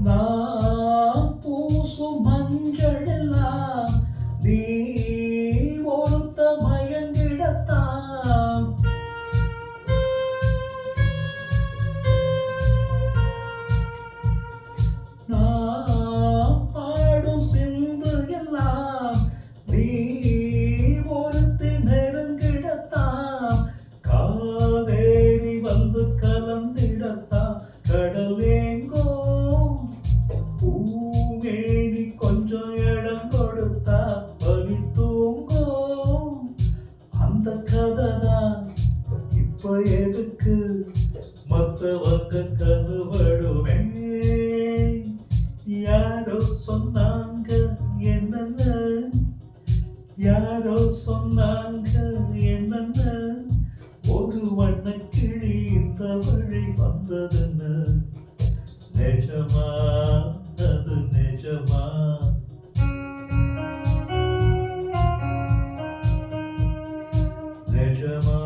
நான் பூசும் மஞ்சள் எல்லாம் நீ ஒருத்த மயங்கிடத்தான். நான் பாடும் சிந்து எல்லாம் நீ ஒருத்தி நெருங்கிடத்தான். காவேரி வந்து கலந்திடத்தான். கடல் வேங்கோ பூமேனி கொஞ்சம் இடம் கொடுத்தா பனி தூங்கும். அந்த கதைதான் இப்ப எதுக்கு மத்தவங்க கண்டுபடுமே. யாரோ சொன்னாங்க என்னன்னு, யாரோ சொன்னாங்க என்னன்னு, ஒரு வண்ணக்கிளி இந்த வழி வந்ததுன்னு. நிஜமா அது நிஜமா, நிஜமா